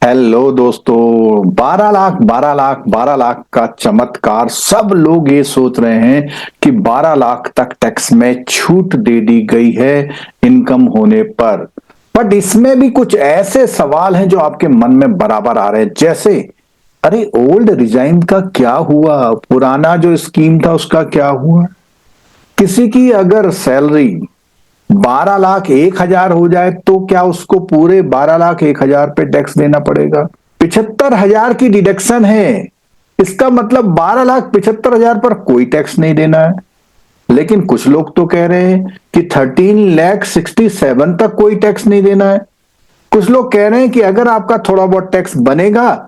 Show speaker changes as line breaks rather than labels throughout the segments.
Hello दोस्तों। 12 लाख 12 लाख 12 लाख का चमत्कार। सब लोग ये सोच रहे हैं कि 12 लाख तक टैक्स में छूट दे दी गई है इनकम होने पर। बट इसमें भी कुछ ऐसे सवाल हैं जो आपके मन में बराबर आ रहे हैं, जैसे अरे ओल्ड रिजाइन का क्या हुआ, पुराना जो स्कीम था उसका क्या हुआ। किसी की अगर सैलरी 12 लाख 1 हजार हो जाए तो क्या उसको पूरे 12 लाख 1 हजार पे टैक्स देना पड़ेगा? 75 हजार की डिडक्शन है। इसका मतलब 12 लाख 75 हजार पर कोई टैक्स नहीं देना है। लेकिन कुछ लोग तो कह रहे हैं कि 13 लाख 67 तक कोई टैक्स नहीं देना है। कुछ लोग कह रहे हैं कि अगर आपका थोड़ा बहुत टैक्स बनेगा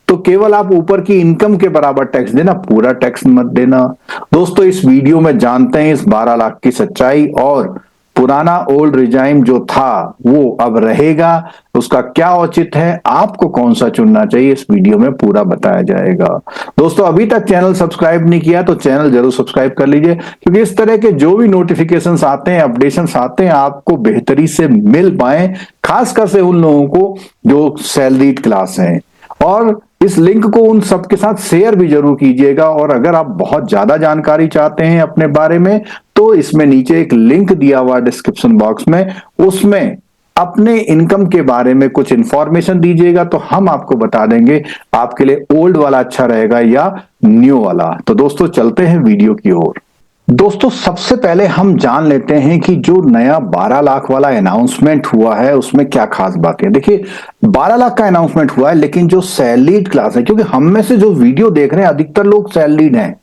तो केवल आप ऊपर की इनकम के बराबर टैक्स देना, पूरा टैक्स मत देना। दोस्तों, इस वीडियो में जानते हैं इस 12 लाख की सच्चाई, और पुराना ओल्ड रिजाइम जो था वो अब रहेगा, उसका क्या औचित्य है, आपको कौन सा चुनना चाहिए, इस वीडियो में पूरा बताया जाएगा। दोस्तों, अभी तक चैनल सब्सक्राइब नहीं किया तो चैनल जरूर सब्सक्राइब कर लीजिए, क्योंकि इस तरह के जो भी नोटिफिकेशंस आते हैं, अपडेशंस आते हैं, आपको बेहतरी से मिल पाए, खासकर से उन लोगों को जो सैलरीड क्लास हैं। और इस लिंक को उन सबके साथ शेयर भी जरूर कीजिएगा। और अगर आप बहुत ज्यादा जानकारी चाहते हैं अपने बारे में, तो इसमें नीचे एक लिंक दिया हुआ डिस्क्रिप्शन बॉक्स में, उसमें अपने इनकम के बारे में कुछ इंफॉर्मेशन दीजिएगा, तो हम आपको बता देंगे आपके लिए ओल्ड वाला अच्छा रहेगा या न्यू वाला। तो दोस्तों, चलते हैं वीडियो की ओर। दोस्तों, सबसे पहले हम जान लेते हैं कि जो नया 12 लाख वाला अनाउंसमेंट हुआ है उसमें क्या खास बात है। देखिए, 12 लाख का अनाउंसमेंट हुआ है, लेकिन जो सैलरीड क्लास है, क्योंकि हम में से जो वीडियो देख रहे हैं अधिकतर लोग सैलरीड हैं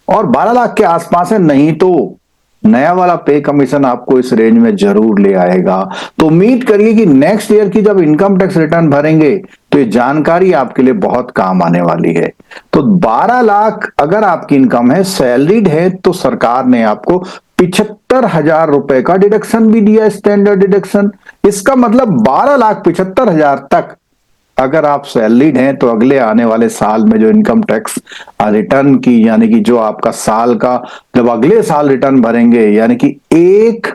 और 12 लाख के आसपास है, नहीं तो नया वाला पे कमीशन आपको इस रेंज में जरूर ले आएगा। तो उम्मीद करिए कि नेक्स्ट ईयर की जब इनकम टैक्स रिटर्न भरेंगे तो ये जानकारी आपके लिए बहुत काम आने वाली है। तो 12 लाख अगर आपकी इनकम है, सैलरीड है, तो सरकार ने आपको 75 हजार रुपए का डिडक्शन भी दिया, स्टैंडर्ड डिडक्शन। इसका मतलब 12 लाख 75 हजार तक अगर आप सैलरीड हैं तो अगले आने वाले साल में जो इनकम टैक्स रिटर्न की, यानी कि जो आपका साल का, जब अगले साल रिटर्न भरेंगे, यानी कि 1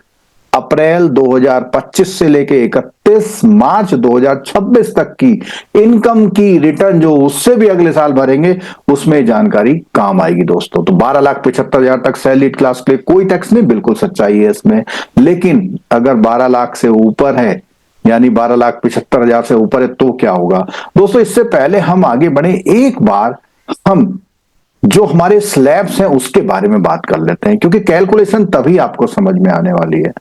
अप्रैल 2025 से लेके 31 मार्च 2026 तक की इनकम की रिटर्न जो उससे भी अगले साल भरेंगे, उसमें जानकारी काम आएगी। दोस्तों, तो 12 लाख 75 हजार तक सैलरीड क्लास के लिए कोई टैक्स नहीं, बिल्कुल सच्चाई है इसमें। लेकिन अगर 12 लाख से ऊपर है, यानी 12 लाख 75 हजार से ऊपर है, तो क्या होगा? दोस्तों, इससे पहले हम आगे बढ़े, एक बार हम जो हमारे स्लैब्स हैं उसके बारे में बात कर लेते हैं, क्योंकि कैलकुलेशन तभी आपको समझ में आने वाली है।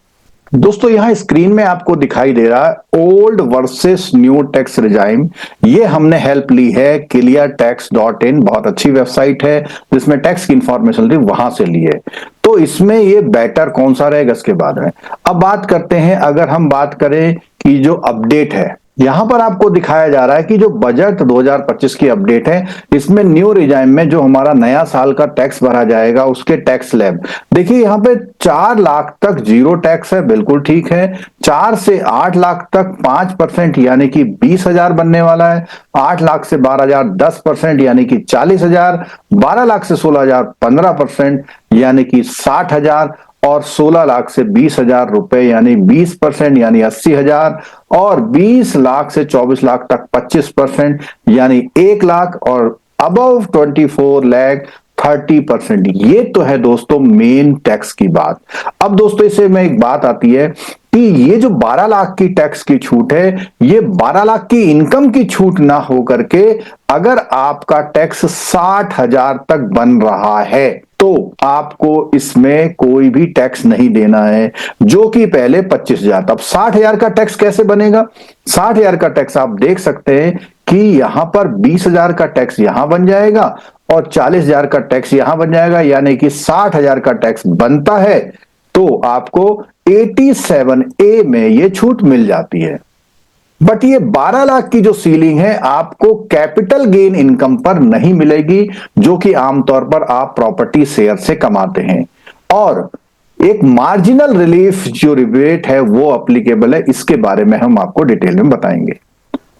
दोस्तों, यहां स्क्रीन में आपको दिखाई दे रहा है old versus new tax regime. ये हमने हेल्प ली है cleartax.in, बहुत अच्छी वेबसाइट है जिसमें टैक्स की इंफॉर्मेशन ली, वहां से ली है। तो इसमें ये बेटर कौन सा रहेगा इसके बारे में अब बात करते हैं। अगर हम बात करें कि जो अपडेट है, यहां पर आपको दिखाया जा रहा है कि जो बजट 2025 की अपडेट है, इसमें न्यू रिजाइम में जो हमारा नया साल का टैक्स भरा जाएगा उसके टैक्स स्लैब, देखिए यहां पे 4 लाख तक जीरो टैक्स है, बिल्कुल ठीक है। 4 से 8 लाख तक 5% यानी कि 20 हजार बनने वाला है। 8 लाख से 12 हजार 10% यानी कि 40 हजार। 12 लाख से 16 हजार 15% यानी कि 60 हजार। और 16 लाख से 20 हजार रुपए यानी 20% यानी 80 हजार। और 20 लाख से 24 लाख तक 25% यानी 1 लाख। और अबव 24 लाख 30%। ये तो है दोस्तों मेन टैक्स की बात। अब दोस्तों, इसे में एक बात आती है कि ये जो 12 लाख की टैक्स की छूट है, ये 12 लाख की इनकम की छूट ना हो करके, अगर आपका टैक्स 60 हजार तक बन रहा है तो आपको इसमें कोई भी टैक्स नहीं देना है, जो कि पहले 25 हजार था। अब 60 हजार का टैक्स कैसे बनेगा? 60 हजार का टैक्स आप देख सकते हैं कि यहां पर 20 हजार का टैक्स यहां बन जाएगा और 40 हजार का टैक्स यहां बन जाएगा, यानी कि 60 हजार का टैक्स बनता है तो आपको 87A में ये छूट मिल जाती है। बट ये 12 लाख की जो सीलिंग है आपको कैपिटल गेन इनकम पर नहीं मिलेगी, जो कि आमतौर पर आप प्रॉपर्टी शेयर से कमाते हैं। और एक मार्जिनल रिलीफ जो रिबेट है वो अप्लीकेबल है, इसके बारे में हम आपको डिटेल में बताएंगे।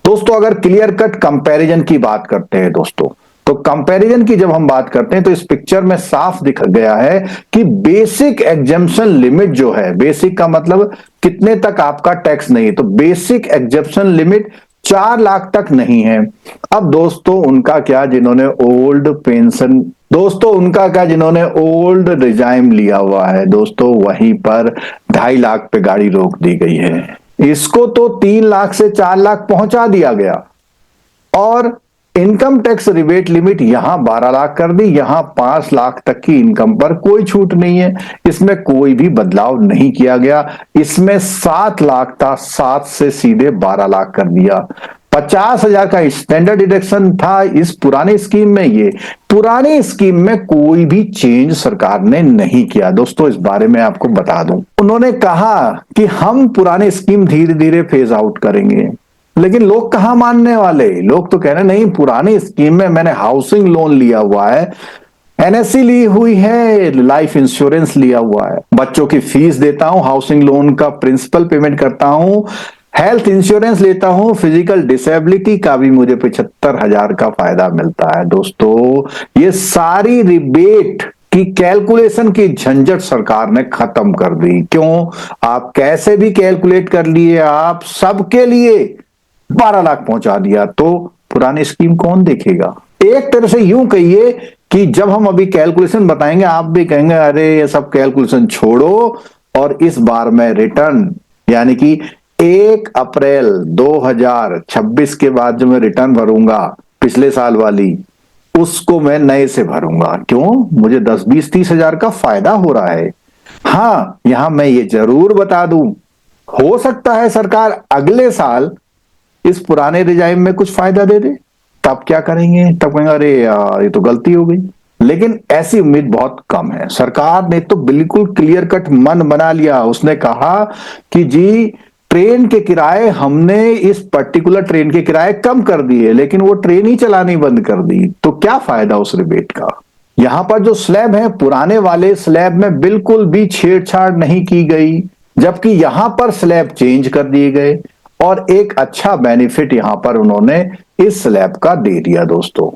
दोस्तों, अगर क्लियर कट कंपैरिजन की बात करते हैं दोस्तों, तो कंपैरिजन की जब हम बात करते हैं तो इस पिक्चर में साफ दिख गया है कि बेसिक एग्जेम्पशन लिमिट जो है, बेसिक का मतलब कितने तक आपका टैक्स नहीं है, तो बेसिक एग्जेम्पशन लिमिट 4 लाख तक नहीं है। अब दोस्तों उनका क्या जिन्होंने ओल्ड पेंशन, दोस्तों उनका क्या जिन्होंने ओल्ड रिजाइम लिया हुआ है, दोस्तों वहीं पर 2.5 लाख पे गाड़ी रोक दी गई है। इसको तो 3 लाख से 4 लाख पहुंचा दिया गया और इनकम टैक्स रिबेट लिमिट यहां 12 लाख कर दी, यहां 5 लाख तक की इनकम पर कोई छूट नहीं है। इसमें कोई भी बदलाव नहीं किया गया। इसमें 7 लाख था, 7 से सीधे 12 लाख कर दिया। 50,000 का स्टैंडर्ड डिडक्शन था इस पुरानी स्कीम में। ये पुरानी स्कीम में कोई भी चेंज सरकार ने नहीं किया। दोस्तों इस बारे में आपको बता दूं, उन्होंने कहा कि हम पुरानी स्कीम धीरे धीरे फेज आउट करेंगे, लेकिन लोग कहां मानने वाले। लोग तो कह रहे नहीं, पुरानी स्कीम में मैंने हाउसिंग लोन लिया हुआ है, एनएससी ली हुई है, लाइफ इंश्योरेंस लिया हुआ है, बच्चों की फीस देता हूं, हाउसिंग लोन का प्रिंसिपल पेमेंट करता हूं, हेल्थ इंश्योरेंस लेता हूं, फिजिकल डिसेबिलिटी का भी मुझे 75,000 का फायदा मिलता है। दोस्तों ये सारी रिबेट की कैलकुलेशन की झंझट सरकार ने खत्म कर दी। क्यों? आप कैसे भी कैलकुलेट कर लिए, आप सबके लिए 12 लाख पहुंचा दिया, तो पुरानी स्कीम कौन देखेगा। एक तरह से यूं कहिए कि जब हम अभी कैलकुलेशन बताएंगे आप भी कहेंगे अरे ये सब कैलकुलेशन छोड़ो और इस बार मैं रिटर्न, यानी कि 1 अप्रैल 2026 के बाद जो मैं रिटर्न भरूंगा पिछले साल वाली, उसको मैं नए से भरूंगा। क्यों? मुझे 10, 20, 30 हजार का फायदा हो रहा है। हाँ, यहां मैं ये जरूर बता दूं, हो सकता है सरकार अगले साल इस पुराने रिजाइम में कुछ फायदा दे दे, तब क्या करेंगे? तब कहेंगे अरे यार ये तो गलती हो गई। लेकिन ऐसी उम्मीद बहुत कम है। सरकार ने तो बिल्कुल क्लियर कट मन बना लिया। उसने कहा कि जी ट्रेन के किराए, हमने इस पर्टिकुलर ट्रेन के किराए कम कर दिए, लेकिन वो ट्रेन ही चलानी बंद कर दी, तो क्या फायदा उस रिबेट का। यहां पर जो स्लैब है, पुराने वाले स्लैब में बिल्कुल भी छेड़छाड़ नहीं की गई, जबकि यहां पर स्लैब चेंज कर दिए गए और एक अच्छा बेनिफिट यहां पर उन्होंने इस स्लैब का दे दिया। दोस्तों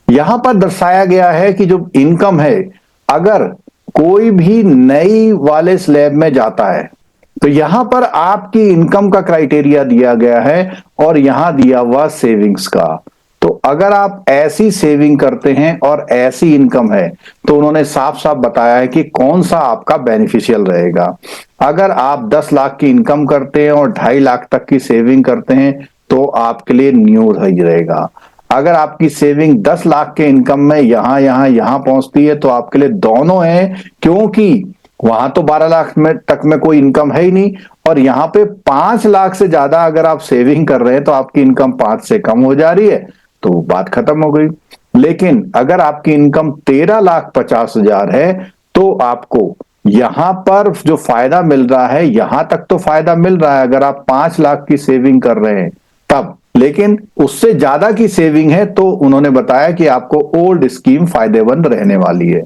यहां पर दर्शाया गया है कि जो इनकम है, अगर कोई भी नई वाले स्लैब में जाता है तो यहां पर आपकी इनकम का क्राइटेरिया दिया गया है और यहां दिया हुआ सेविंग्स का। तो अगर आप ऐसी सेविंग करते हैं और ऐसी इनकम है तो उन्होंने साफ साफ बताया है कि कौन सा आपका बेनिफिशियल रहेगा। अगर आप 10 लाख की इनकम करते हैं और 2.5 लाख तक की सेविंग करते हैं तो आपके लिए न्यू सही रहेगा। अगर आपकी सेविंग 10 लाख के इनकम में यहां यहां यहां पहुंचती है तो आपके लिए दोनों है, क्योंकि वहां तो 12 लाख में तक में कोई इनकम है ही नहीं और यहां पे 5 लाख से ज्यादा अगर आप सेविंग कर रहे हैं तो आपकी इनकम 5 से कम हो जा रही है, तो बात खत्म हो गई। लेकिन अगर आपकी इनकम 13,50,000 है तो आपको यहां पर जो फायदा मिल रहा है, यहां तक तो फायदा मिल रहा है अगर आप 5 लाख की सेविंग कर रहे हैं तब, लेकिन उससे ज्यादा की सेविंग है तो उन्होंने बताया कि आपको ओल्ड स्कीम फायदेमंद रहने वाली है।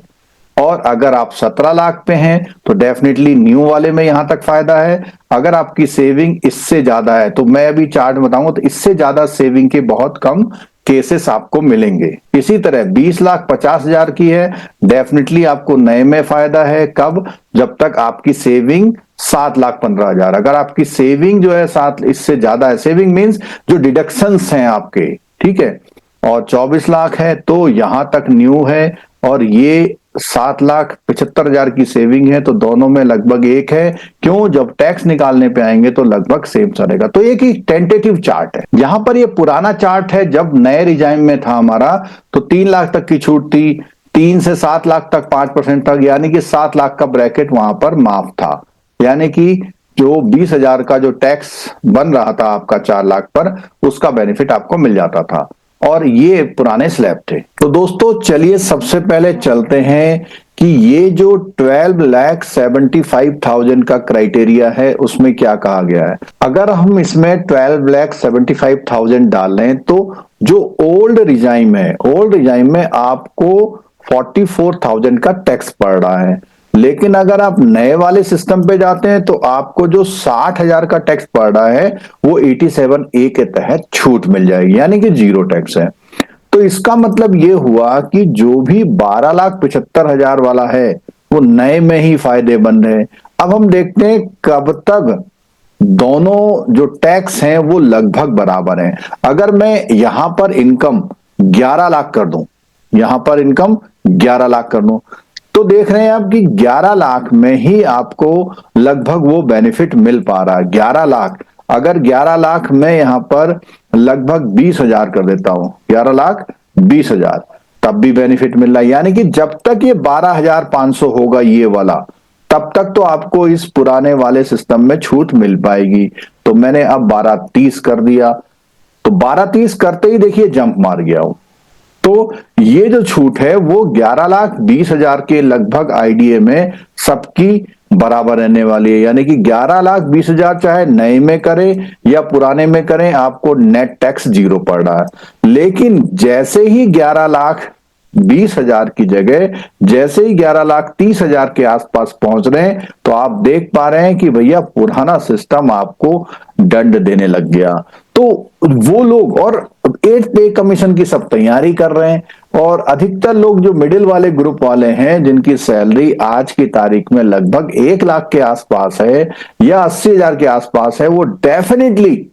और अगर आप 17 लाख पे हैं तो डेफिनेटली न्यू वाले में यहां तक फायदा है। अगर आपकी सेविंग इससे ज्यादा है तो मैं अभी चार्ट बताऊंगा तो इससे ज्यादा सेविंग के बहुत कम केसेस आपको मिलेंगे। इसी तरह 20,50,000 की है, डेफिनेटली आपको नए में फायदा है। कब? जब तक आपकी सेविंग 7,15,000। अगर आपकी सेविंग जो है 7 इससे ज्यादा है, सेविंग मीन्स जो डिडक्शंस हैं आपके, ठीक है, और 24 लाख है तो यहां तक न्यू है और ये 7,75,000 की सेविंग है तो दोनों में लगभग एक है। क्यों? जब टैक्स निकालने पे आएंगे तो लगभग सेम चलेगा। तो एक ही टेंटेटिव चार्ट है। यहां पर ये पुराना चार्ट है, जब नए रिजाइम में था हमारा तो 3 लाख तक की छूट थी, 3 से 7 लाख तक 5% तक, यानी कि 7 लाख का ब्रैकेट वहां पर माफ था। यानी कि जो 20,000 का जो टैक्स बन रहा था आपका 4 लाख पर, उसका बेनिफिट आपको मिल जाता था और ये पुराने स्लैब थे। तो दोस्तों चलिए सबसे पहले चलते हैं कि ये जो 12,75,000 का क्राइटेरिया है उसमें क्या कहा गया है। अगर हम इसमें 12,75,000 डाल रहे हैं तो जो ओल्ड रिजाइम है, ओल्ड रिजाइम में आपको 44,000 का टैक्स पड़ रहा है। लेकिन अगर आप नए वाले सिस्टम पे जाते हैं तो आपको जो 60,000 का टैक्स पड़ रहा है वो 87A के तहत छूट मिल जाएगी, यानी कि 0 टैक्स है। तो इसका मतलब ये हुआ कि जो भी 12,75,000 वाला है वो नए में ही फायदेमंद है। अब हम देखते हैं कब तक दोनों जो टैक्स हैं वो लगभग बराबर हैं। अगर मैं यहां पर इनकम 11 लाख कर दूं, यहां पर इनकम 11 लाख कर दूं, तो देख रहे हैं आप कि 11 लाख में ही आपको लगभग वो बेनिफिट मिल पा रहा है। 11 लाख, अगर 11 लाख में यहां पर लगभग 20,000 कर देता हूं, 11 लाख 20,000, तब भी बेनिफिट मिल रहा है। यानी कि जब तक ये 12,500 होगा ये वाला, तब तक तो आपको इस पुराने वाले सिस्टम में छूट मिल पाएगी। तो मैंने अब 12,30 कर दिया, तो 12,30 करते ही देखिए जंप मार गया हूं। तो ये जो छूट है वो 11,20,000 के लगभग आईडीए में सबकी बराबर रहने वाली है। यानी कि 11,20,000 चाहे नए में करें या पुराने में करें, आपको नेट टैक्स जीरो पड़ रहा है। लेकिन जैसे ही 11,20,000 की जगह जैसे ही 11,30,000 के आसपास पहुंच रहे हैं, तो आप देख पा रहे हैं कि भैया पुराना सिस्टम आपको दंड देने लग गया। तो वो लोग और 8 पे कमीशन की सब तैयारी कर रहे हैं, और अधिकतर लोग जो मिडिल वाले ग्रुप वाले हैं जिनकी सैलरी आज की तारीख में लगभग 1 लाख के आसपास है या 80,000 के आसपास है, वो डेफिनेटली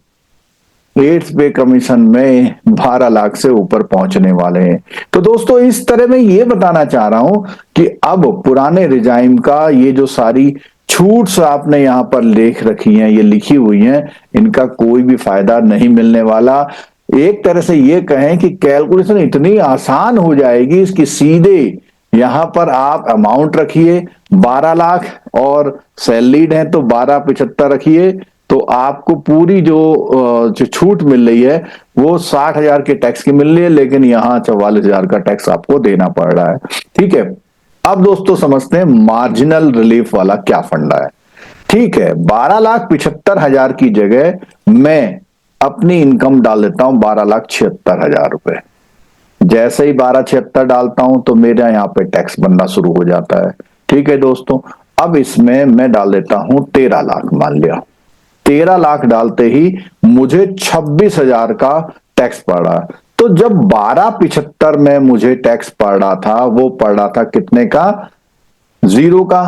8 पे कमीशन में 12 लाख से ऊपर पहुंचने वाले हैं। तो दोस्तों इस तरह मैं ये बताना चाह रहा हूं कि अब पुराने रिजाइम का ये जो सारी छूट्स आपने यहां पर लेख रखी हैं, ये लिखी हुई हैं, इनका कोई भी फायदा नहीं मिलने वाला। एक तरह से ये कहें कि कैलकुलेशन इतनी आसान हो जाएगी इसकी, सीधे यहां पर आप अमाउंट रखिए 12 लाख और सैलरीड है तो 12,75 रखिए, तो आपको पूरी जो छूट मिल रही है वो 60,000 के टैक्स की मिल रही है, लेकिन यहां 44,000 का टैक्स आपको देना पड़ रहा है। ठीक है, अब दोस्तों समझते हैं मार्जिनल रिलीफ वाला क्या फंडा है। ठीक है, 12,75,000 की जगह मैं अपनी इनकम डाल देता हूं 12,76,000 रुपए। जैसे ही 12,76 डालता हूं तो मेरा यहां पे टैक्स बनना शुरू हो जाता है। ठीक है दोस्तों, अब इसमें मैं डाल देता हूं 13 लाख, मान लिया 13 लाख डालते ही मुझे 26,000 का टैक्स पड़ रहा। तो जब 12,75 में मुझे टैक्स पड़ रहा था, वो पड़ रहा था कितने का? जीरो का।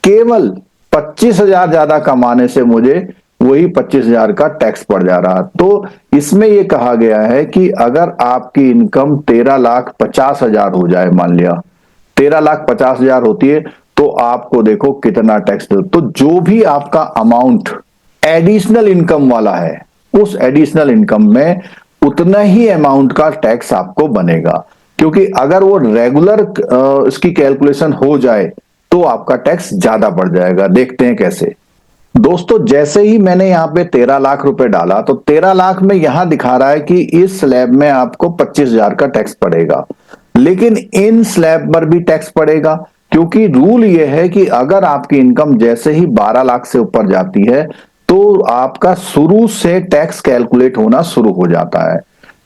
केवल 25,000 ज्यादा कमाने से मुझे वही 25,000 का टैक्स पड़ जा रहा। तो इसमें यह कहा गया है कि अगर आपकी इनकम 13,50,000 हो जाए, मान लिया 13,50,000 होती है, तो आपको देखो कितना टैक्स दो। तो जो भी आपका अमाउंट एडिशनल इनकम वाला है, उस एडिशनल इनकम में उतना ही अमाउंट का टैक्स आपको बनेगा, क्योंकि अगर वो रेगुलर इसकी कैलकुलेशन हो जाए तो आपका टैक्स ज्यादा बढ़ जाएगा। देखते हैं कैसे। दोस्तों जैसे ही मैंने यहां पे 13 लाख रुपए डाला, तो 13 लाख में यहां दिखा रहा है कि इस स्लैब में आपको 25,000 का टैक्स पड़ेगा, लेकिन इन स्लैब पर भी टैक्स पड़ेगा, क्योंकि रूल यह है कि अगर आपकी इनकम जैसे ही 12 लाख से ऊपर जाती है तो आपका शुरू से टैक्स कैलकुलेट होना शुरू हो जाता है।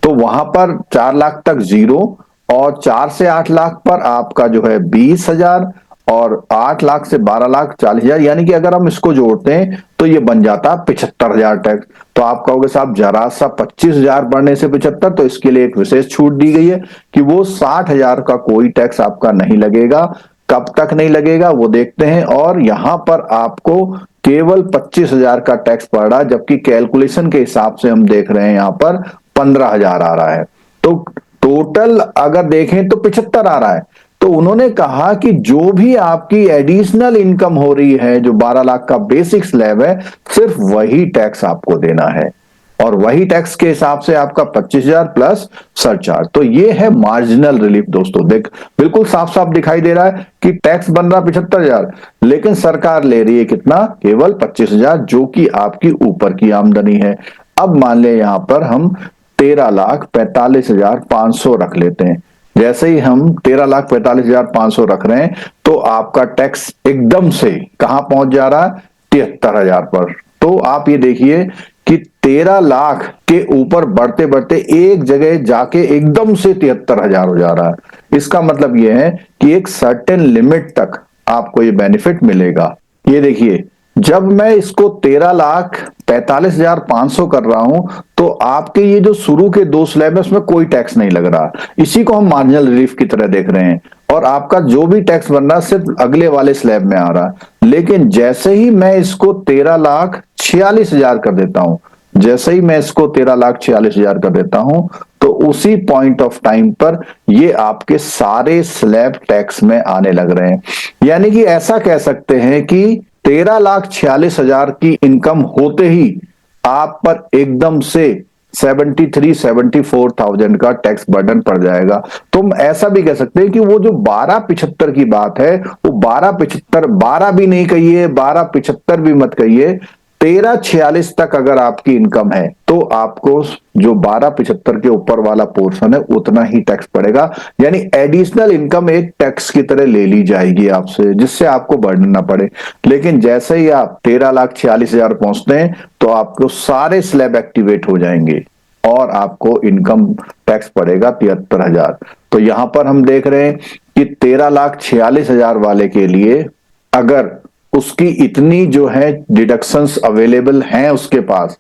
तो वहां पर 4 लाख तक जीरो, और 4 से 8 लाख पर आपका जो है 20,000, और 8 लाख से 12 लाख 40,000, यानी कि अगर हम इसको जोड़ते हैं तो ये बन जाता 75,000 टैक्स। तो आप कहोगे साहब जरा सा 25,000 बढ़ने से 75, तो इसके लिए एक विशेष छूट दी गई है कि वो 60,000 का कोई टैक्स आपका नहीं लगेगा। कब तक नहीं लगेगा वो देखते हैं। और यहां पर आपको केवल 25,000 का टैक्स पड़ रहा है, जबकि कैलकुलेशन के हिसाब से हम देख रहे हैं यहां पर 15,000 आ रहा है। तो टोटल अगर देखें तो 75 आ रहा है। तो उन्होंने कहा कि जो भी आपकी एडिशनल इनकम हो रही है, जो 12 लाख का बेसिक स्लैब है, सिर्फ वही टैक्स आपको देना है, और वही टैक्स के हिसाब से आपका 25,000 प्लस सरचार्ज। तो ये है मार्जिनल रिलीफ। दोस्तों देख, बिल्कुल साफ साफ दिखाई दे रहा है कि टैक्स बन रहा 75,000, लेकिन सरकार ले रही है कितना? केवल 25,000, जो कि आपकी ऊपर की आमदनी है। अब मान ले यहां पर हम 13,45,500 रख लेते हैं। जैसे ही हम 13,45,500 रख रहे हैं, तो आपका टैक्स एकदम से कहां पहुंच जा रहा है? 73,000 पर। तो आप ये देखिए कि 13 लाख के ऊपर बढ़ते बढ़ते एक जगह जाके एकदम से 73,000 हो जा रहा है। इसका मतलब यह है कि एक सर्टेन लिमिट तक आपको ये बेनिफिट मिलेगा। ये देखिए, जब मैं इसको 13 लाख 45,500 कर रहा हूं, तो आपके ये जो शुरू के 2 स्लैब है उसमें कोई टैक्स नहीं लग रहा। इसी को हम मार्जिनल रिलीफ की तरह देख रहे हैं, और आपका जो भी टैक्स बन रहा है सिर्फ अगले वाले स्लैब में आ रहा है। लेकिन जैसे ही मैं इसको 13,46,000 कर देता हूं, जैसे ही मैं इसको 13,46,000 कर देता हूं, तो उसी पॉइंट ऑफ टाइम पर ये आपके सारे स्लैब टैक्स में आने लग रहे हैं। यानी कि ऐसा कह सकते हैं कि 13,46,000 की इनकम होते ही आप पर एकदम से 74,000 का टैक्स बर्डन पड़ जाएगा। तो हम ऐसा भी कह सकते हैं कि वो जो 12,75 की बात है, वो 12,75, 12 भी नहीं कहिए, 12,75 भी मत कहिए, 13,46 तक अगर आपकी इनकम है तो आपको जो 12,75 के ऊपर वाला पोर्शन है उतना ही टैक्स पड़ेगा। यानी एडिशनल इनकम एक टैक्स की तरह ले ली जाएगी आपसे, जिससे आपको बर्डन ना पड़े। लेकिन जैसे ही आप 13,46,000 पहुंचते हैं तो आपको सारे स्लैब एक्टिवेट हो जाएंगे और आपको इनकम टैक्स पड़ेगा 73,000। तो यहां पर हम देख रहे हैं कि 13,46,000 वाले के लिए अगर उसकी इतनी जो है डिडक्शंस अवेलेबल हैं उसके पास,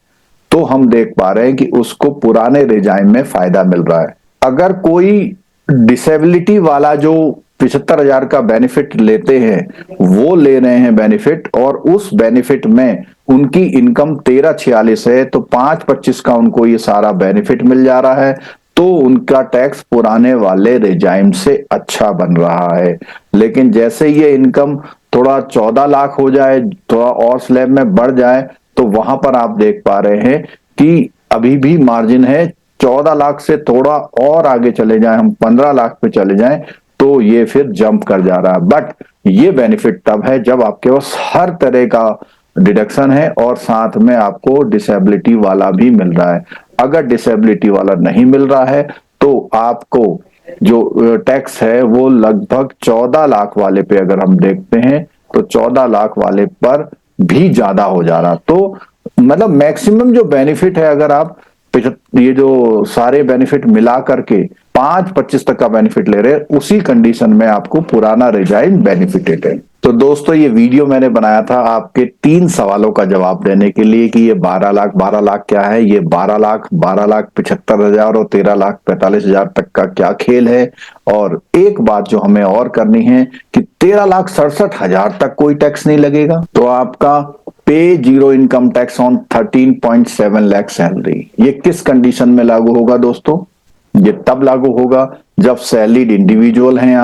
तो हम देख पा रहे हैं कि उसको पुराने रिजाइम में फायदा मिल रहा है। अगर कोई डिसेबिलिटी वाला जो 75,000 का बेनिफिट लेते हैं, वो ले रहे हैं बेनिफिट, और उस बेनिफिट में उनकी इनकम 13,46 है, तो 5,25 का उनको ये सारा बेनिफिट मिल जा रहा है, तो उनका टैक्स पुराने वाले रिजाइम से अच्छा बन रहा है। लेकिन जैसे ये इनकम थोड़ा 14 लाख हो जाए, थोड़ा और स्लैब में बढ़ जाए, तो वहां पर आप देख पा रहे हैं कि अभी भी मार्जिन है। 14 लाख से थोड़ा और आगे चले जाएं, हम 15 लाख पे चले जाएं, तो ये फिर जंप कर जा रहा है। बट ये बेनिफिट तब है जब आपके पास हर तरह का डिडक्शन है और साथ में आपको डिसेबिलिटी वाला भी मिल रहा है। अगर डिसेबिलिटी वाला नहीं मिल रहा है तो आपको जो टैक्स है वो लगभग 14 लाख वाले पे अगर हम देखते हैं तो 14 लाख वाले पर भी ज्यादा हो जा रहा। तो मतलब मैक्सिमम जो बेनिफिट है, अगर आप ये जो सारे बेनिफिट मिला करके 5,25 तक का बेनिफिट ले रहे हैं, उसी कंडीशन में आपको पुराना रिजाइन बेनिफिटेड है। तो दोस्तों, ये वीडियो मैंने बनाया था आपके 3 सवालों का जवाब देने के लिए कि ये 12 लाख क्या है, ये 12,75,000 और 13,45,000 तक का क्या खेल है। और एक बात जो हमें और करनी है कि 13,67,000 तक कोई टैक्स नहीं लगेगा, तो आपका पे zero income tax on 13.7 lakh salary, ये किस कंडीशन में लागू होगा दोस्तों? ये तब लागू होगा जब सैलरीड इंडिविजुअल हैं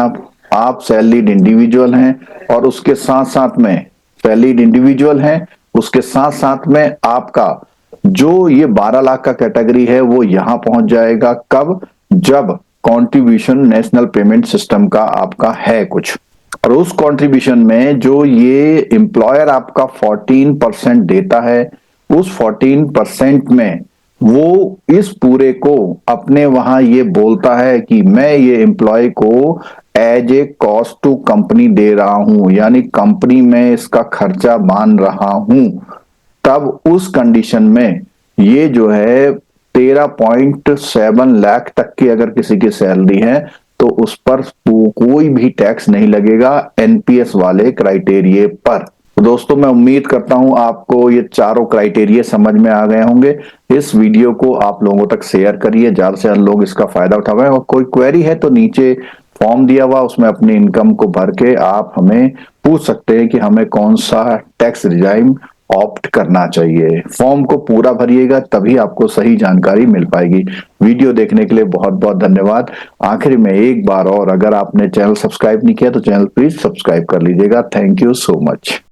आप सैलरीड इंडिविजुअल हैं, और उसके साथ साथ में सैलरीड इंडिविजुअल हैं, उसके साथ साथ में आपका जो ये 12 लाख का कैटेगरी है वो यहां पहुंच जाएगा। कब? जब कंट्रीब्यूशन नेशनल पेमेंट सिस्टम का आपका है कुछ, और उस कंट्रीब्यूशन में जो ये एम्प्लॉयर आपका 14% देता है, उस 14% में वो इस पूरे को अपने वहां ये बोलता है कि मैं ये एम्प्लॉय को as a cost to company दे रहा हूं, यानी कंपनी में इसका खर्चा मान रहा हूं। तब उस कंडीशन में ये जो है 13.7 लाख तक की अगर किसी की सैलरी है तो उस पर कोई भी टैक्स नहीं लगेगा एनपीएस वाले क्राइटेरिया पर। तो दोस्तों, मैं उम्मीद करता हूं आपको ये चारों क्राइटेरिया समझ में आ गए होंगे। इस वीडियो को आप लोगों तक शेयर करिए, ज्यादा से ज्यादा लोग इसका फायदा उठाएं। और कोई क्वेरी है तो नीचे फॉर्म दिया हुआ, उसमें अपनी इनकम को भर के आप हमें पूछ सकते हैं कि हमें कौन सा टैक्स रिजाइम ऑप्ट करना चाहिए। फॉर्म को पूरा भरिएगा, तभी आपको सही जानकारी मिल पाएगी। वीडियो देखने के लिए बहुत बहुत धन्यवाद। आखिर में एक बार और, अगर आपने चैनल सब्सक्राइब नहीं किया तो चैनल प्लीज सब्सक्राइब कर लीजिएगा। Thank you so much.